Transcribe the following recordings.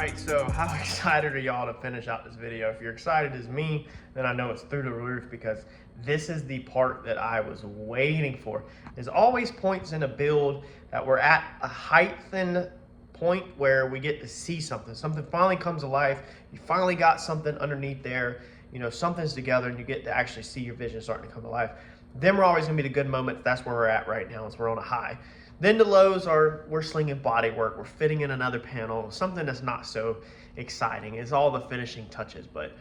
right, so how excited are y'all to finish out this video? If you're excited as me, then I know it's through the roof, because this is the part that I was waiting for. There's always points in a build that we're at a heightened point where we get to see something. Something finally comes to life. You finally got something underneath there. You know, something's together and you get to actually see your vision starting to come to life. Then we're always gonna be the good moments. That's where we're at right now, is we're on a high. Then the lows are, we're slinging body work, we're fitting in another panel, something that's not so exciting. It's all the finishing touches, but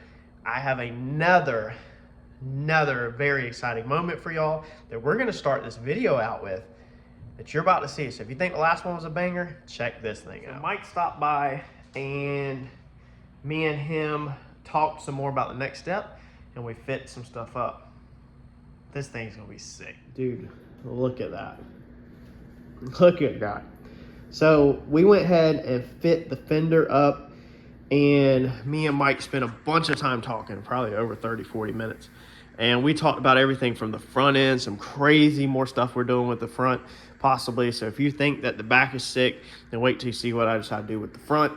I have another very exciting moment for y'all that we're gonna start this video out with that you're about to see. So if you think the last one was a banger, check this thing out. Mike stopped by and me and him talked some more about the next step and we fit some stuff up. This thing's gonna be sick. Dude, look at that. Look at that. So we went ahead and fit the fender up, and me and Mike spent a bunch of time talking, probably over 30-40 minutes. And we talked about everything from the front end, some crazy more stuff we're doing with the front possibly. So if you think that the back is sick, then wait till you see what I decide to do with the front.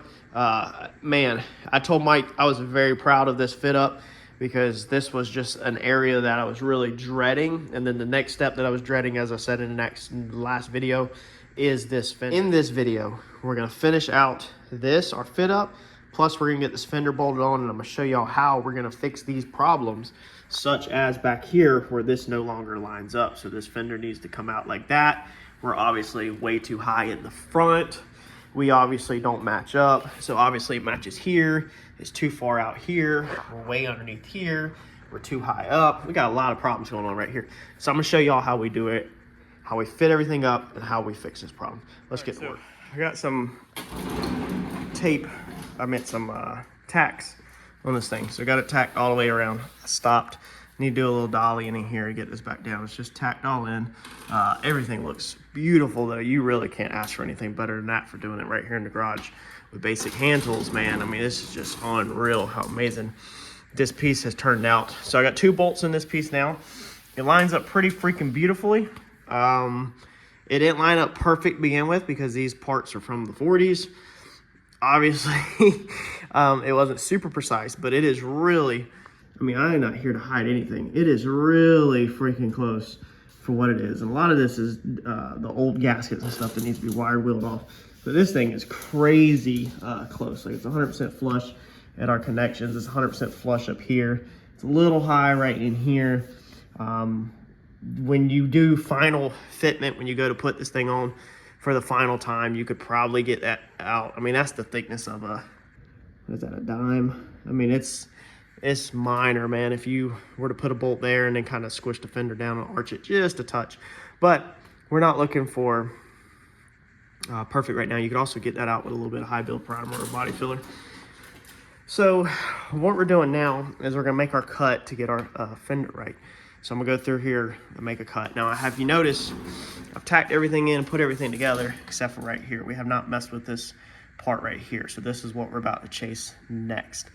Man, I told Mike I was very proud of this fit up, because this was just an area that I was really dreading. And then the next step that I was dreading, as I said in the last video, is this fender. In this video, we're gonna finish out our fit up, plus we're gonna get this fender bolted on, and I'm gonna show y'all how we're gonna fix these problems, such as back here where this no longer lines up. So this fender needs to come out like that. We're obviously way too high in the front. We obviously don't match up. So obviously it matches here. It's too far out here. We're way underneath here. We're too high up. We got a lot of problems going on right here. So I'm gonna show y'all how we do it, how we fit everything up, and how we fix this problem. Let's get to work. I got some tape, some tacks on this thing. So I got it tacked all the way around. I stopped. Need to do a little dolly in here to get this back down. It's just tacked all in. Everything looks beautiful though. You really can't ask for anything better than that for doing it right here in the garage with basic hand tools, man. I mean, this is just unreal how amazing this piece has turned out. So I got 2 bolts in this piece now. It lines up pretty freaking beautifully. It didn't line up perfect to begin with because these parts are from the 40s. Obviously, it wasn't super precise, but it is really, I mean, I am not here to hide anything. It is really freaking close for what it is. And a lot of this is the old gaskets and stuff that needs to be wire wheeled off. But this thing is crazy close. Like, it's 100% flush at our connections. It's 100% flush up here. It's a little high right in here. When you do final fitment, when you go to put this thing on for the final time, you could probably get that out. I mean, that's the thickness of a, what is that, a dime? I mean, it's minor, man. If you were to put a bolt there and then kind of squish the fender down and arch it just a touch. But we're not looking for perfect right now. You could also get that out with a little bit of high build primer or body filler. So what we're doing now is we're gonna make our cut to get our fender right. So I'm gonna go through here and make a cut. Now, have you noticed I've tacked everything in and put everything together except for right here. We have not messed with this part right here. So this is what we're about to chase next.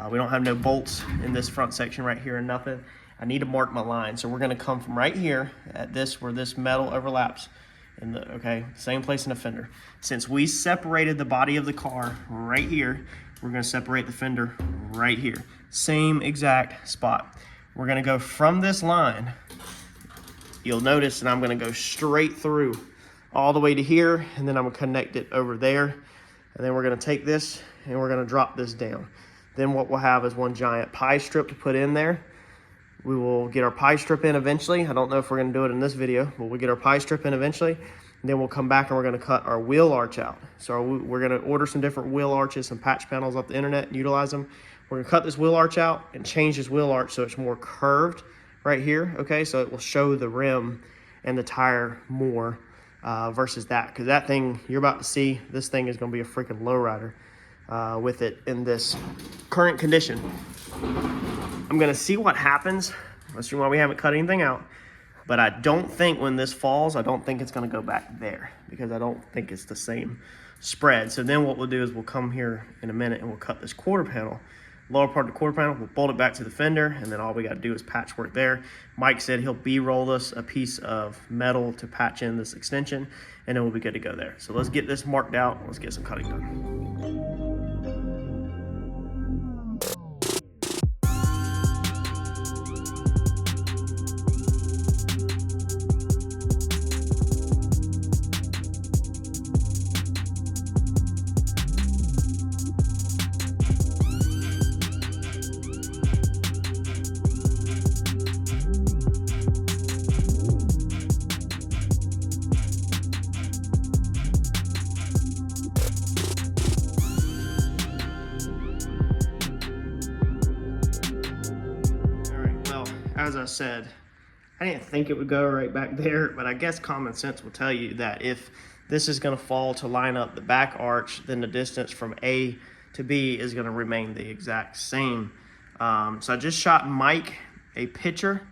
We don't have no bolts in this front section right here and nothing. I need to mark my line. So we're gonna come from right here at this, where this metal overlaps in the, okay, same place in the fender. Since we separated the body of the car right here, we're gonna separate the fender right here. Same exact spot. We're gonna go from this line. You'll notice that I'm gonna go straight through all the way to here, and then I'm gonna connect it over there. And then we're gonna take this and we're gonna drop this down. Then what we'll have is one giant pie strip to put in there. We will get our pie strip in eventually. I don't know if we're gonna do it in this video, but we'll get our pie strip in eventually. And then we'll come back and we're gonna cut our wheel arch out. So we're gonna order some different wheel arches, some patch panels off the internet and utilize them. We're gonna cut this wheel arch out and change this wheel arch so it's more curved right here, okay? So it will show the rim and the tire more versus that. Because that thing you're about to see, this thing is gonna be a freaking lowrider with it in this current condition. I'm gonna see what happens. That's why we haven't cut anything out. But I don't think when this falls, I don't think it's gonna go back there, because I don't think it's the same spread. So then what we'll do is we'll come here in a minute and we'll cut this quarter panel, lower part of the quarter panel, we'll bolt it back to the fender, and then all we gotta do is patchwork there. Mike said he'll B-roll us a piece of metal to patch in this extension, and then we'll be good to go there. So let's get this marked out, let's get some cutting done. as I said, I didn't think it would go right back there, but I guess common sense will tell you that if this is going to fall to line up the back arch, then the distance from A to B is going to remain the exact same. So I just shot Mike a picture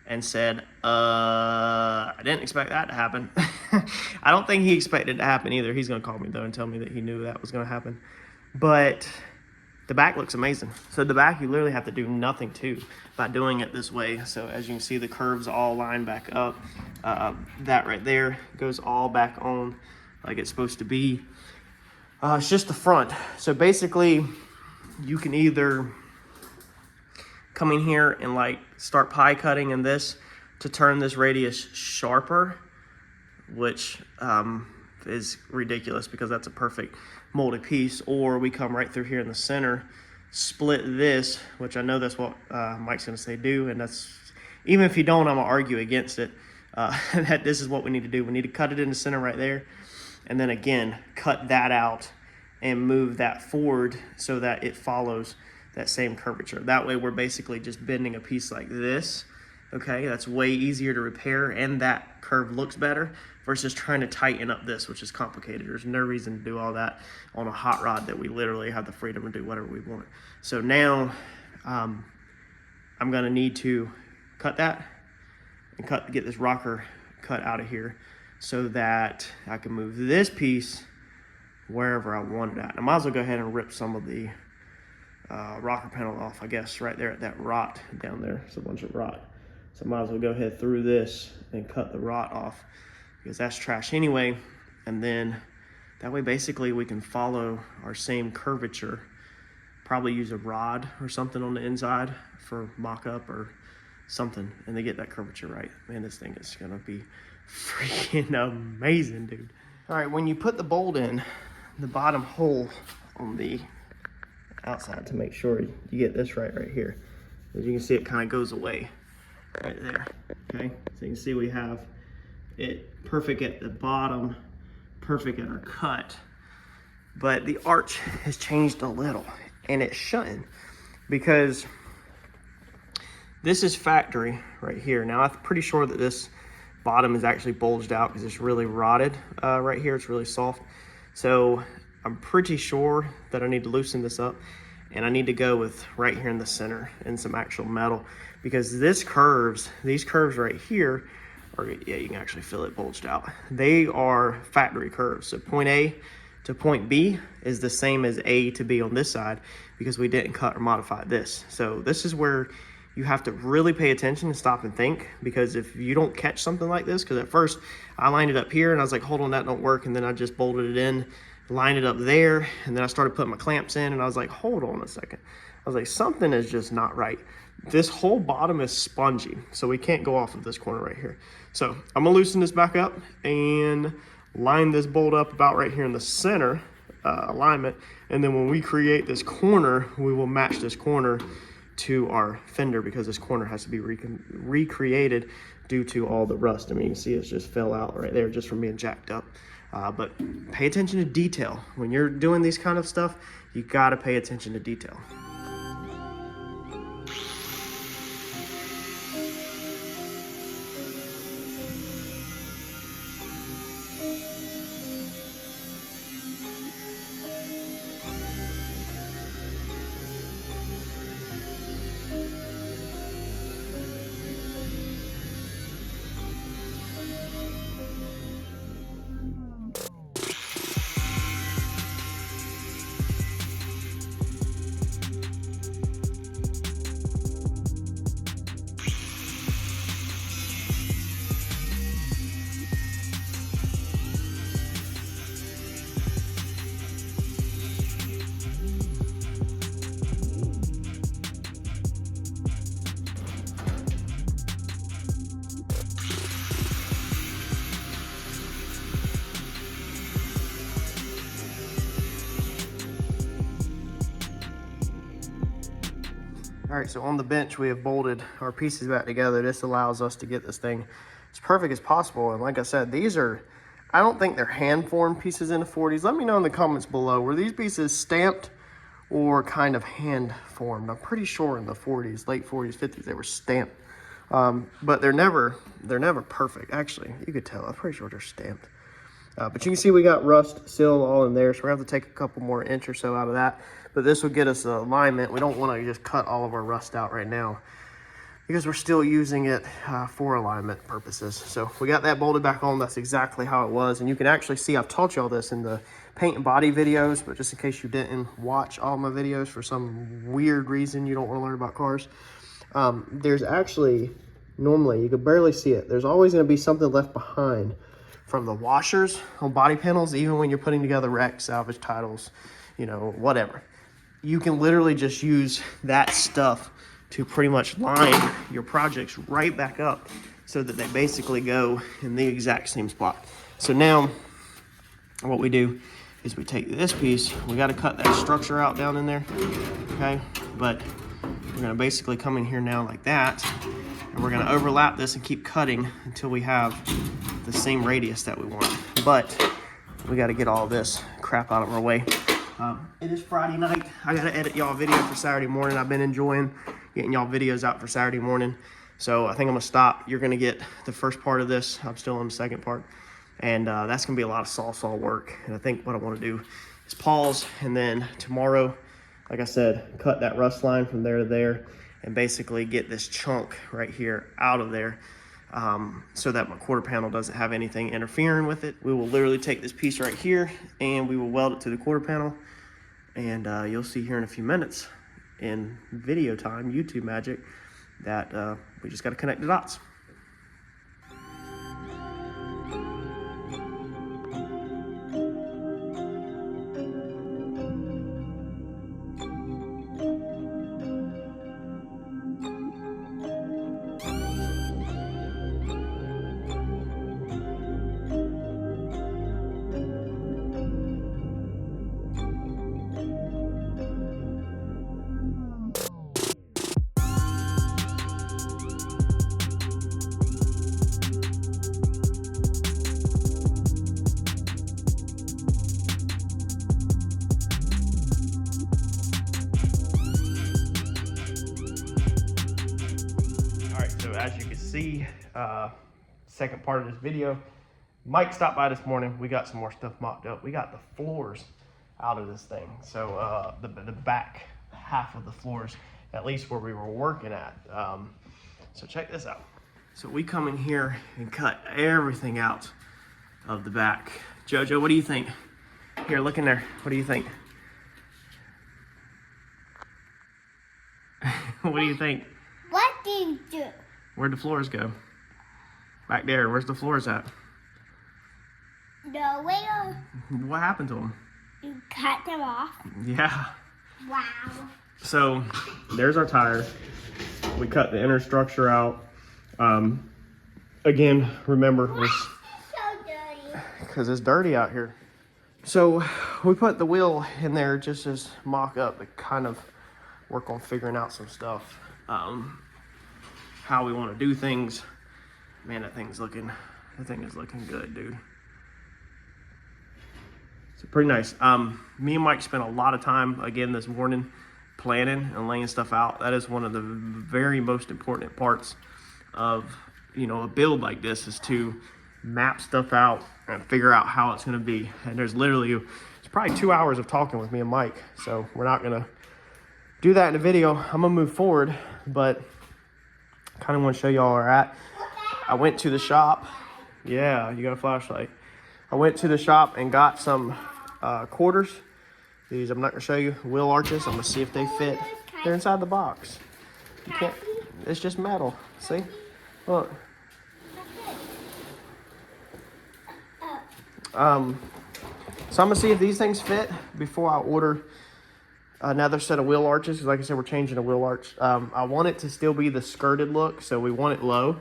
and said, I didn't expect that to happen. I don't think he expected it to happen either. He's going to call me though and tell me that he knew that was going to happen. But the back looks amazing. So the back, you literally have to do nothing to by doing it this way. So as you can see, the curves all line back up. That right there goes all back on like it's supposed to be. It's just the front. So basically, you can either come in here and like start pie cutting in this to turn this radius sharper, which is ridiculous because that's a perfect molded piece, or we come right through here in the center, split this, which I know that's what Mike's gonna say do, and that's, even if you don't, I'm gonna argue against it, that this is what we need to do. We need to cut it in the center right there, and then again, cut that out and move that forward so that it follows that same curvature. That way we're basically just bending a piece like this. Okay, that's way easier to repair, and that curve looks better versus trying to tighten up this, which is complicated. There's no reason to do all that on a hot rod that we literally have the freedom to do whatever we want. So now I'm gonna need to cut that and get this rocker cut out of here so that I can move this piece wherever I want it at. I might as well go ahead and rip some of the rocker panel off, I guess, right there at that rot down there. It's a bunch of rot. So I might as well go ahead through this and cut the rot off because that's trash anyway. And then that way basically we can follow our same curvature, probably use a rod or something on the inside for mock-up or something, and they get that curvature right. Man, this thing is gonna be freaking amazing, dude. All right, when you put the bolt in the bottom hole on the outside, to make sure you get this right here, as you can see, it kind of goes away right there. Okay, so you can see we have it perfect at the bottom, perfect at our cut, but the arch has changed a little, and it shouldn't, because this is factory right here. Now I'm pretty sure that this bottom is actually bulged out because it's really rotted right here. It's really soft. So I'm pretty sure that I need to loosen this up, and I need to go with right here in the center and some actual metal, because these curves right here are, yeah, you can actually feel it bulged out. They are factory curves. So point A to point B is the same as A to B on this side because we didn't cut or modify this. So this is where you have to really pay attention and stop and think, because if you don't catch something like this, because at first I lined it up here and I was like, hold on, that don't work, and then I just bolted it in, lined it up there, and then I started putting my clamps in, and I was like, hold on a second. I was like, something is just not right. This whole bottom is spongy, so we can't go off of this corner right here. So I'm gonna loosen this back up and line this bolt up about right here in the center alignment, and then when we create this corner, we will match this corner to our fender, because this corner has to be recreated due to all the rust. I mean, you can see it just fell out right there just from being jacked up. But pay attention to detail. When you're doing these kind of stuff, you gotta pay attention to detail. All right, so on the bench, we have bolted our pieces back together. This allows us to get this thing as perfect as possible. And like I said, these are, I don't think they're hand-formed pieces in the 40s. Let me know in the comments below, were these pieces stamped or kind of hand-formed? I'm pretty sure in the 40s, late 40s, 50s, they were stamped. But they're never perfect. Actually, you could tell. I'm pretty sure they're stamped. But you can see we got rust still all in there, so we're gonna have to take a couple more inch or so out of that. But this will get us alignment. We don't want to just cut all of our rust out right now because we're still using it for alignment purposes. So we got that bolted back on. That's exactly how it was. And you can actually see, I've taught you all this in the paint and body videos, but just in case you didn't watch all my videos for some weird reason you don't want to learn about cars, there's actually, normally you could barely see it, there's always going to be something left behind from the washers on body panels, even when you're putting together wrecks, salvage titles, you know, whatever. You can literally just use that stuff to pretty much line your projects right back up so that they basically go in the exact same spot. So now what we do is we take this piece, we got to cut that structure out down in there, okay? But we're going to basically come in here now like that, and we're going to overlap this and keep cutting until we have the same radius that we want. But we got to get all this crap out of our way. It is Friday night. I got to edit y'all a video for Saturday morning. I've been enjoying getting y'all videos out for Saturday morning. So I think I'm going to stop. You're going to get the first part of this. I'm still on the second part. And that's going to be a lot of saw work. And I think what I want to do is pause. And then tomorrow, like I said, cut that rust line from there to there. And basically get this chunk right here out of there. So that my quarter panel doesn't have anything interfering with it. We will literally take this piece right here and we will weld it to the quarter panel. And you'll see here in a few minutes in video time, YouTube magic, that we just got to connect the dots. As you can see, second part of this video, Mike stopped by this morning. We got some more stuff mocked up. We got the floors out of this thing. So the back half of the floors, at least where we were working at. So check this out. So we come in here and cut everything out of the back. Jojo, what do you think? Here, look in there. What do you think? What do you think? What did you do? Where'd the floors go? Back there. Where's the floors at? Nowhere. What happened to them? You cut them off. Yeah. Wow. So there's our tire. We cut the inner structure out. Again, remember, Why is it so dirty? Because it's dirty out here. So we put the wheel in there just as mock up to kind of work on figuring out some stuff. How we want to do things. Man, that thing is looking good, dude. So pretty nice. Me and Mike spent a lot of time again this morning planning and laying stuff out. That is one of the very most important parts of, you know, a build like this, is to map stuff out and figure out how it's going to be. And there's literally, it's probably 2 hours of talking with me and Mike. So we're not going to do that in the video. I'm going to move forward, but kind of want to show y'all where we're at. I went to the shop. Yeah, you got a flashlight. I went to the shop and got some quarters. These, I'm not going to show you, wheel arches. I'm going to see if they fit. They're inside the box. You can't, it's just metal. See? Look. So I'm going to see if these things fit before I order another set of wheel arches. Because like I said, we're changing a wheel arch. I want it to still be the skirted look, so we want it low,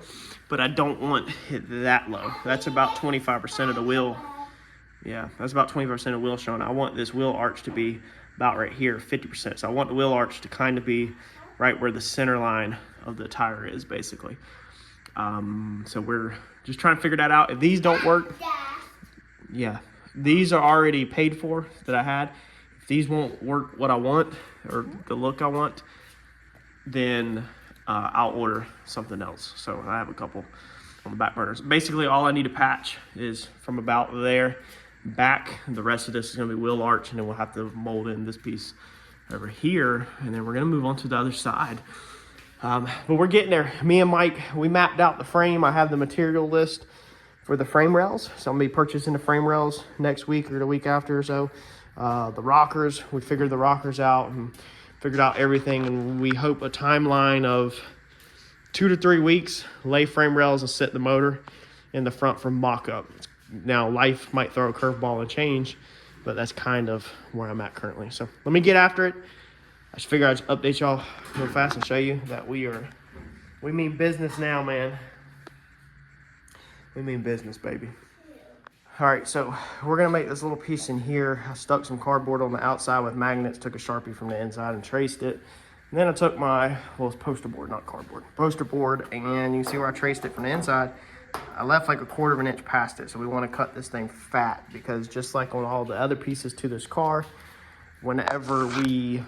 but I don't want it that low. That's about 25% of the wheel. Yeah, that's about 25% of the wheel showing. I want this wheel arch to be about right here, 50%. So I want the wheel arch to kind of be right where the center line of the tire is, basically. So we're just trying to figure that out. If these don't work, yeah, these are already paid for that I had. If these won't work what I want, or the look I want, then I'll order something else. So I have a couple on the back burners. Basically, all I need to patch is from about there back. The rest of this is going to be wheel arch, and then we'll have to mold in this piece over here, and then we're going to move on to the other side. But we're getting there. Me and Mike, we mapped out the frame. I have the material list for the frame rails, so I'm going to be purchasing the frame rails next week or the week after or so. The rockers, we figured the rockers out and figured out everything, and we hope a timeline of 2 to 3 weeks, lay frame rails and set the motor in the front for mock-up. Now, life might throw a curveball and change, but that's kind of where I'm at currently. So let me get after it. I just figured I'd just update y'all real fast and show you that we mean business now, man. We mean business, baby. All right, so we're gonna make this little piece in here. I stuck some cardboard on the outside with magnets, took a Sharpie from the inside and traced it. And then I took my, well, it's poster board, not cardboard, poster board, and you can see where I traced it from the inside. I left like 1/4 of an inch past it, so we want to cut this thing fat, because just like on all the other pieces to this car, whenever we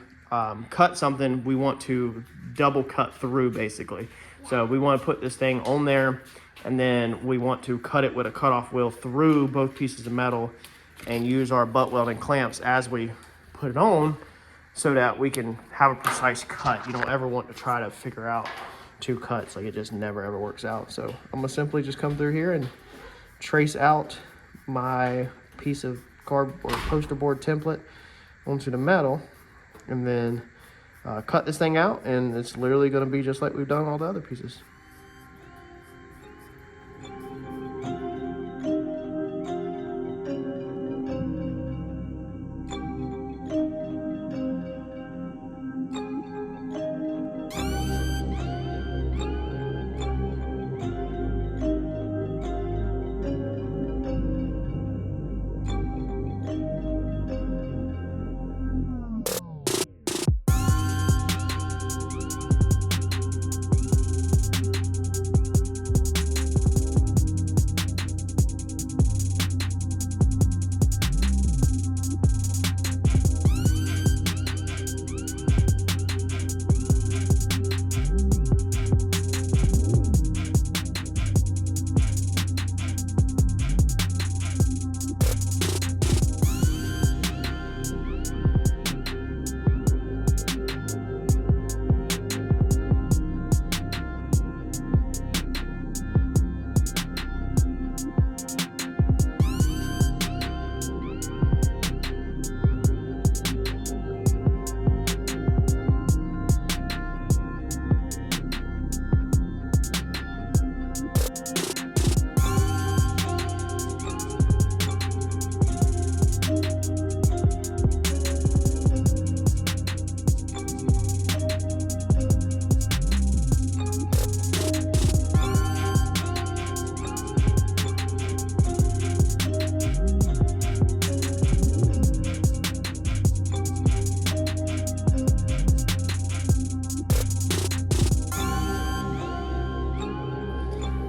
cut something, we want to double cut through, basically. So we want to put this thing on there, and then we want to cut it with a cutoff wheel through both pieces of metal and use our butt welding clamps as we put it on, so that we can have a precise cut. You don't ever want to try to figure out 2 cuts, like it just never ever works out. So I'm gonna simply just come through here and trace out my piece of cardboard or poster board template onto the metal, and then cut this thing out, and it's literally gonna be just like we've done all the other pieces.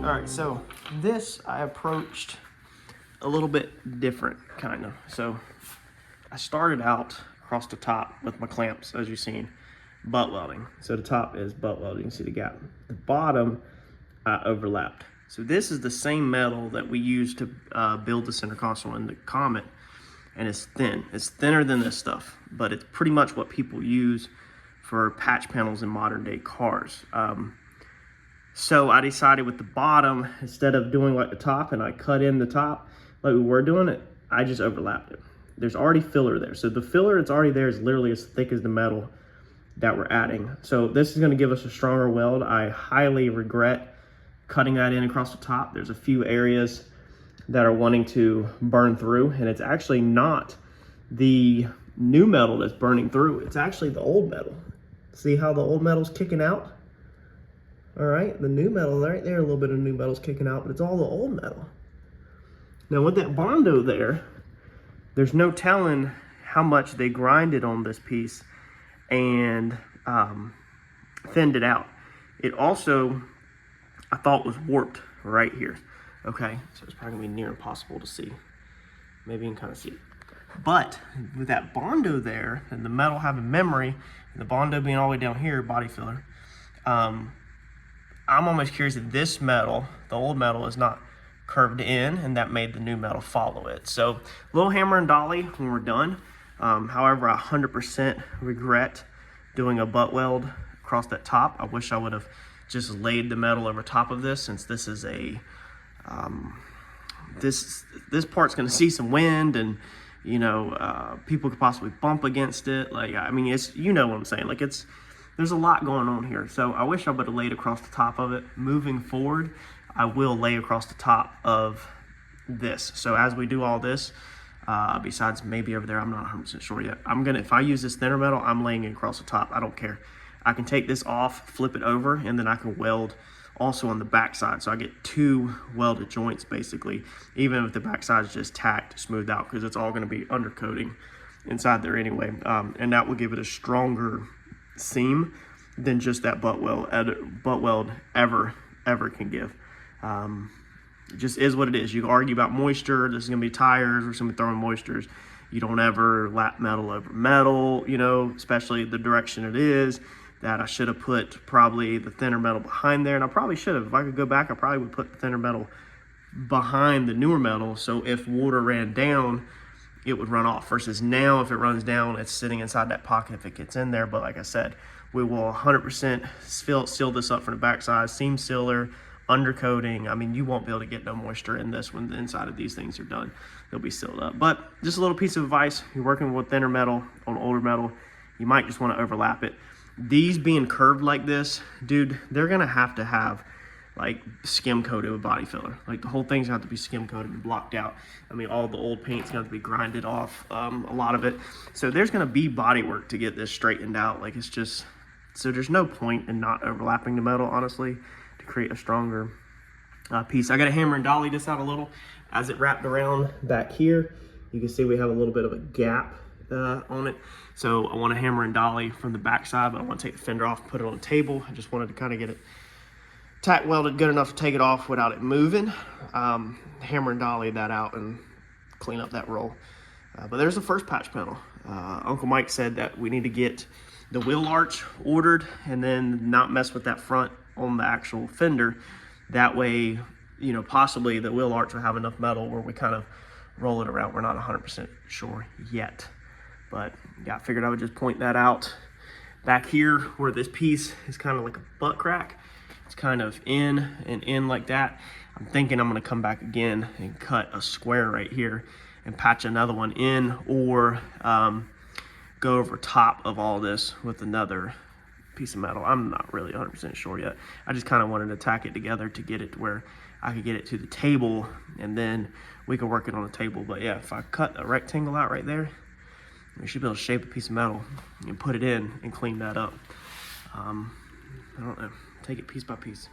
All right, so this I approached a little bit different, kind of. So I started out across the top with my clamps, as you've seen, butt welding. So the top is butt welding, you can see the gap. The bottom, I overlapped. So this is the same metal that we used to build the center console in the Comet, and it's thin. It's thinner than this stuff, but it's pretty much what people use for patch panels in modern day cars. So I decided with the bottom, instead of doing like the top and I cut in the top like we were doing it, I just overlapped it. There's already filler there. So the filler that's already there is literally as thick as the metal that we're adding. So this is gonna give us a stronger weld. I highly regret cutting that in across the top. There's a few areas that are wanting to burn through, and it's actually not the new metal that's burning through. It's actually the old metal. See how the old metal's kicking out? All right, the new metal right there, a little bit of new metal's kicking out, but it's all the old metal. Now with that Bondo there, there's no telling how much they grinded on this piece and thinned it out. It also, I thought, was warped right here. Okay, so it's probably gonna be near impossible to see. Maybe you can kind of see it. But with that Bondo there, and the metal having memory, and the Bondo being all the way down here, body filler, I'm almost curious if this metal, the old metal, is not curved in, and that made the new metal follow it. So little hammer and dolly when we're done. However, I 100% regret doing a butt weld across that top. I wish I would have just laid the metal over top of this, since this is a this part's going to see some wind, and you know, people could possibly bump against it. Like, I mean, it's, you know what I'm saying, like, there's a lot going on here. So I wish I would have laid across the top of it. Moving forward, I will lay across the top of this. So as we do all this, besides maybe over there, I'm not 100% sure yet. If I use this thinner metal, I'm laying it across the top. I don't care. I can take this off, flip it over, and then I can weld also on the back side. So I get 2 welded joints basically, even if the back side is just tacked, smoothed out, because it's all going to be undercoating inside there anyway. And that will give it a stronger seam than just that butt weld ever can give. It just is what it is. You can argue about moisture. This is going to be tires or somebody throwing moistures. You don't ever lap metal over metal, you know, especially the direction it is. That I should have put probably the thinner metal behind there, and I probably should have. If I could go back, I probably would put the thinner metal behind the newer metal, so if water ran down, it would run off, versus now if it runs down, it's sitting inside that pocket if it gets in there. But like I said, we will 100% seal this up from the backside, seam sealer, undercoating. I mean, you won't be able to get no moisture in this when the inside of these things are done. They'll be sealed up. But just a little piece of advice: you're working with thinner metal on older metal, you might just want to overlap it. These being curved like this, dude, they're gonna have to have like skim coated with body filler. Like the whole thing's gonna have to be skim coated and blocked out. I mean, all the old paint's gonna have to be grinded off, a lot of it. So there's gonna be body work to get this straightened out. Like, it's just, so there's no point in not overlapping the metal, honestly, to create a stronger piece. I gotta hammer and dolly this out a little. As it wrapped around back here, you can see we have a little bit of a gap on it. So I want to hammer and dolly from the back side, but I want to take the fender off and put it on the table. I just wanted to kind of get it tack welded good enough to take it off without it moving. Hammer and dolly that out and clean up that roll. But there's the first patch panel. Uncle Mike said that we need to get the wheel arch ordered and then not mess with that front on the actual fender. That way, you know, possibly the wheel arch will have enough metal where we kind of roll it around. We're not 100% sure yet. But yeah, I figured I would just point that out. Back here where this piece is kind of like a butt crack, it's kind of in and in like that. I'm thinking I'm gonna come back again and cut a square right here and patch another one in, or go over top of all this with another piece of metal. I'm not really 100% sure yet. I just kind of wanted to tack it together to get it to where I could get it to the table, and then we could work it on the table. But yeah, if I cut a rectangle out right there, we should be able to shape a piece of metal and put it in and clean that up. I don't know, take it piece by piece.